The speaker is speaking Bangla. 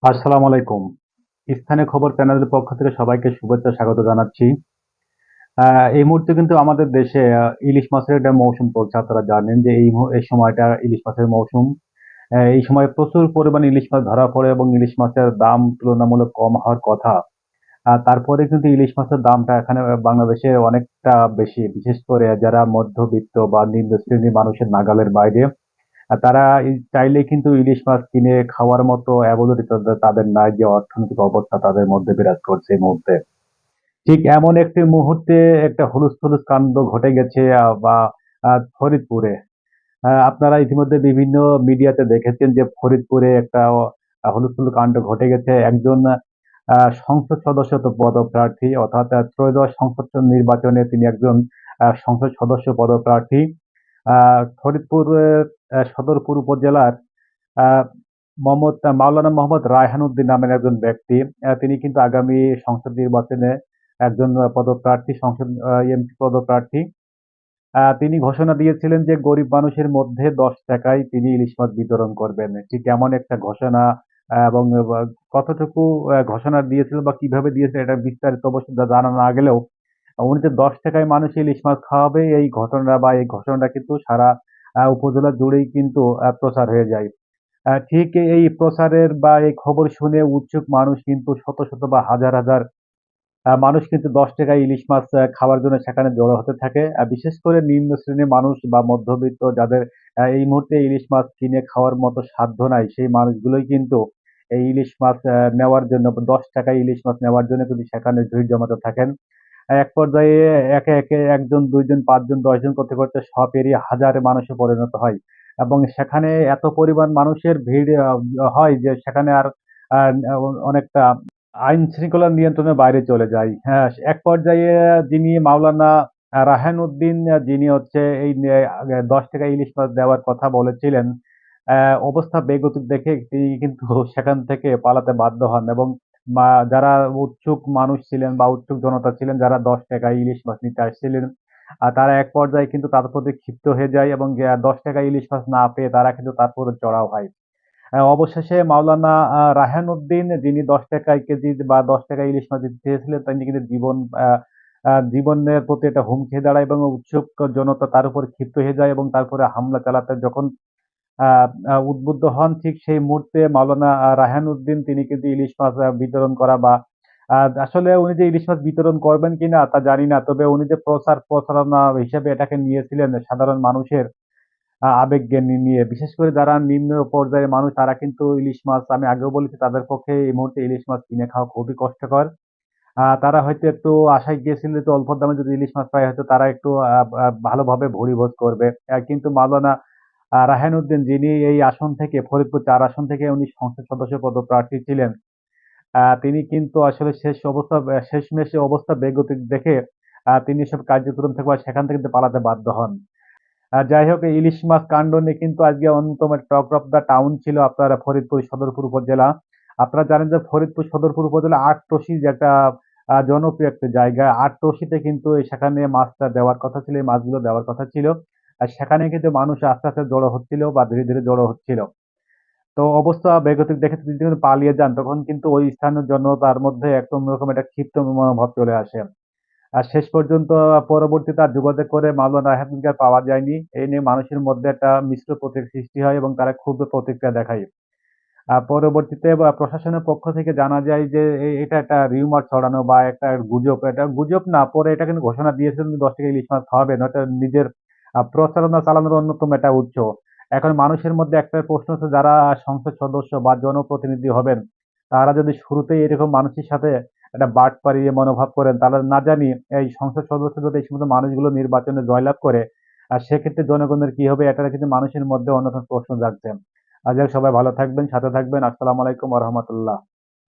আসসালামু আলাইকুম। স্থানীয় খবর চ্যানেলের পক্ষ থেকে সবাইকে শুভেচ্ছা স্বাগত জানাচ্ছি। এই মুহূর্তে কিন্তু আমাদের দেশে ইলিশ মাছের একটা মৌসুম চলছে। আপনারা জানেন যে এই সময়টা ইলিশ মাছের মৌসুম। এই সময় প্রচুর পরিমাণে ইলিশ মাছ ধরা পড়ে এবং ইলিশ মাছের দাম তুলনামূলক কম হওয়ার কথা। তারপরে কিন্তু ইলিশ মাছের দামটা এখানে বাংলাদেশে অনেকটা বেশি। বিশেষ করে যারা মধ্যবিত্ত বা নিম্ন শ্রেণীর মানুষের নাগালের বাইরে। তারা চাইলেই কিন্তু ইলিশ মাছ কিনে খাওয়ার মতো অ্যাবিলিটি তাদের নাই, যে অর্থনৈতিক অবস্থা তাদের মধ্যে বিরাজ করছে এই মুহূর্তে। ঠিক এমন একটি মুহূর্তে একটা হুলস্থুলুস কাণ্ড ঘটে গেছে ফরিদপুরে। আপনারা ইতিমধ্যে বিভিন্ন মিডিয়াতে দেখেছেন যে ফরিদপুরে একটা হুলস্থুল কাণ্ড ঘটে গেছে। একজন সংসদ সদস্য পদপ্রার্থী, অর্থাৎ ত্রয়োদশ সংসদ নির্বাচনে তিনি একজন সংসদ সদস্য পদপ্রার্থী। আ ফরিদপুরের সদরপুর উপজেলার আ মাওলানা মোহাম্মদ রায়হান উদ্দিন নামের একজন ব্যক্তি। তিনি কিন্তু আগামী সংসদ নির্বাচনে একজন পদপ্রার্থী, সংসদ এমপি পদপ্রার্থী। তিনি ঘোষণা দিয়েছিলেন যে গরিব মানুষের মধ্যে ৳১০ য় তিনি ইলিশ মাছ বিতরণ করবেন। ঠিক এমন একটা ঘোষণা, এবং কতটুকু ঘোষণা দিয়েছিল বা কিভাবে দিয়েছে এটা বিস্তারিত অবশ্য জানা না গেলেও উনি যে ৳১০ য় মানুষ ইলিশ মাছ খাওয়াবে, এই ঘটনা বা এই ঘোষণাটা কিন্তু সারা উপজেলা জুড়েই কিন্তু প্রচার হয়ে যায়। ঠিক এই প্রচারের বা এই খবর শুনে উৎসুক মানুষ কিন্তু শত, শত বা হাজার, হাজার মানুষ কিন্তু ৳১০ য় ইলিশ মাছ খাওয়ার জন্য সেখানে জড়ো হতে থাকে। বিশেষ করে নিম্ন শ্রেণীর মানুষ বা মধ্যবিত্ত যাদের এই মুহূর্তে ইলিশ মাছ কিনে খাওয়ার মতো সাধ্য নাই, সেই মানুষগুলোই কিন্তু এই ইলিশ মাছ নেওয়ার জন্য ৳১০ য় ইলিশ মাছ নেওয়ার জন্য কিন্তু সেখানে ভিড় জমাতে থাকেন। এক পর্যায়ে একে, একে ১ জন, ২ জন, ৫ জন, ১০ জন করতে, করতে সব পেরিয়ে হাজারে মানুষে পরিণত হয়। এবং সেখানে এত পরিমাণ মানুষের ভিড় হয় যে সেখানে আর আ অনেকটা আইন শৃঙ্খলা নিয়ন্ত্রণের বাইরে চলে যায়। হ্যাঁ, এক পর্যায়ে যিনি মাওলানা রায়হান উদ্দিন, যিনি হচ্ছে এই নে ৳১০ ইলিশ মাছ দেওয়ার কথা বলেছিলেন। অবস্থা বেগতিক দেখে তিনি কিন্তু সেখান থেকে পালাতে বাধ্য হন এবং যারা উৎসুক মানুষ ছিলেন বা উৎসুক জনতা ছিলেন, যারা ৳১০ ইলিশ মাছ নিতে আসছিলেন, তারা এক পর্যায়ে কিন্তু তার প্রতি ক্ষিপ্ত হয়ে যায় এবং ৳১০ ইলিশ মাছ না পেয়ে তারা কিন্তু তার উপরে চড়াও হয়। অবশেষে মাওলানা রায়হান উদ্দিন, যিনি ৳১০ কেজি বা ৳১০ ইলিশ মাছ দিতে চেয়েছিলেন, তিনি কিন্তু আ আ জীবনের প্রতি একটা হুমকি হয়ে দাঁড়ায় এবং উৎসুক জনতা তার উপর ক্ষিপ্ত হয়ে যায় এবং তারপরে হামলা চালাতে যখন আ আ উদ্বুদ্ধ হন, ঠিক সেই মুহূর্তে মাওলানা রায়হান উদ্দিন তিনি কিন্তু ইলিশ মাছ বিতরণ করা বা আ আসলে উনি যে ইলিশ মাছ বিতরণ করবেন কিনা তা জানি না। তবে উনি যে প্রচারণা হিসেবে এটাকে নিয়েছিলেন সাধারণ মানুষের আবেগকে নিয়ে। বিশেষ করে যারা নিম্ন পর্যায়ের মানুষ তারা কিন্তু ইলিশ মাছ, আমি আগেও বলেছি, তাদের পক্ষে এই মুহূর্তে ইলিশ মাছ কিনে খাওয়া খুবই কষ্টকর। তারা হয়তো একটু আশায় গিয়েছিল যে অল্প দামে যদি ইলিশ মাছ পায় হয়তো তারা একটু আ আ ভালোভাবে ভুরিভোজ করবে। কিন্তু মাওলানা রায়হান উদ্দিন, যিনি এই আসন থেকে ফরিদপুর ৪ আসন থেকে উনি সংসদ সদস্য পদপ্রার্থী ছিলেন। তিনি কিন্তু আসলে শেষমেষ অবস্থা বেগতিক দেখে তিনি এসব কার্যক্রম থেকে বা সেখান থেকে কিন্তু পালাতে বাধ্য হন। যাই হোক, এই ইলিশ মাছ কাণ্ড নিয়ে কিন্তু আজকে অন্যতম টক অফ দ্যা টাউন ছিল আপনার ফরিদপুর সদরপুর উপজেলা। আপনারা জানেন যে ফরিদপুর সদরপুর উপজেলা আটতশি যে একটা জনপ্রিয় একটা জায়গা। আটতশিতে কিন্তু সেখানে মাছটা দেওয়ার কথা ছিল, এই মাছগুলো দেওয়ার কথা ছিল। আর সেখানে কিন্তু মানুষ আস্তে, আস্তে জড়ো হচ্ছিল বা ধীরে, ধীরে জড়ো হচ্ছিল। তো অবস্থা বেগতিক দেখে তিনি যখন পালিয়ে যান, তখন কিন্তু ওই স্থানীয় জনতার মধ্যে একটা অন্যরকম একটা ক্ষিপ্ত মনোভাব চলে আসে। আর শেষ পর্যন্ত পরবর্তীতে আর যোগাযোগ করে মাওলানা রায়হানকে আর পাওয়া যায়নি। এই নিয়ে মানুষের মধ্যে একটা মিশ্র সৃষ্টি হয় এবং তারা ক্ষুব্ধ প্রতিক্রিয়া দেখায়। পরবর্তীতে প্রশাসনের পক্ষ থেকে জানা যায় যে এটা একটা রিউমার ছড়ানো বা একটা গুজব। এটা গুজব না, পরে এটা কিন্তু ঘোষণা দিয়েছিলেন যে ৳১০ ইলিশ মাছ খাওয়াবেন। ওটা নিজের প্রচারণা চালানোর অন্যতম একটা উৎস। এখন মানুষের মধ্যে একটা প্রশ্ন হচ্ছে, যারা সংসদ সদস্য বা জনপ্রতিনিধি হবেন, তারা যদি শুরুতেই এরকম মানুষের সাথে একটা বাটপারি মনোভাব করেন, তাহলে না জানি এই সংসদ সদস্য যদি এই সমস্ত মানুষগুলো নির্বাচনে জয়লাভ করে, সেক্ষেত্রে জনগণের কি হবে? এটা কিন্তু মানুষের মধ্যে অন্যতম প্রশ্ন জাগছে। যাই হোক, সবাই ভালো থাকবেন, সাথে থাকবেন। আসসালামু আলাইকুম ওয়া রাহমাতুল্লাহ।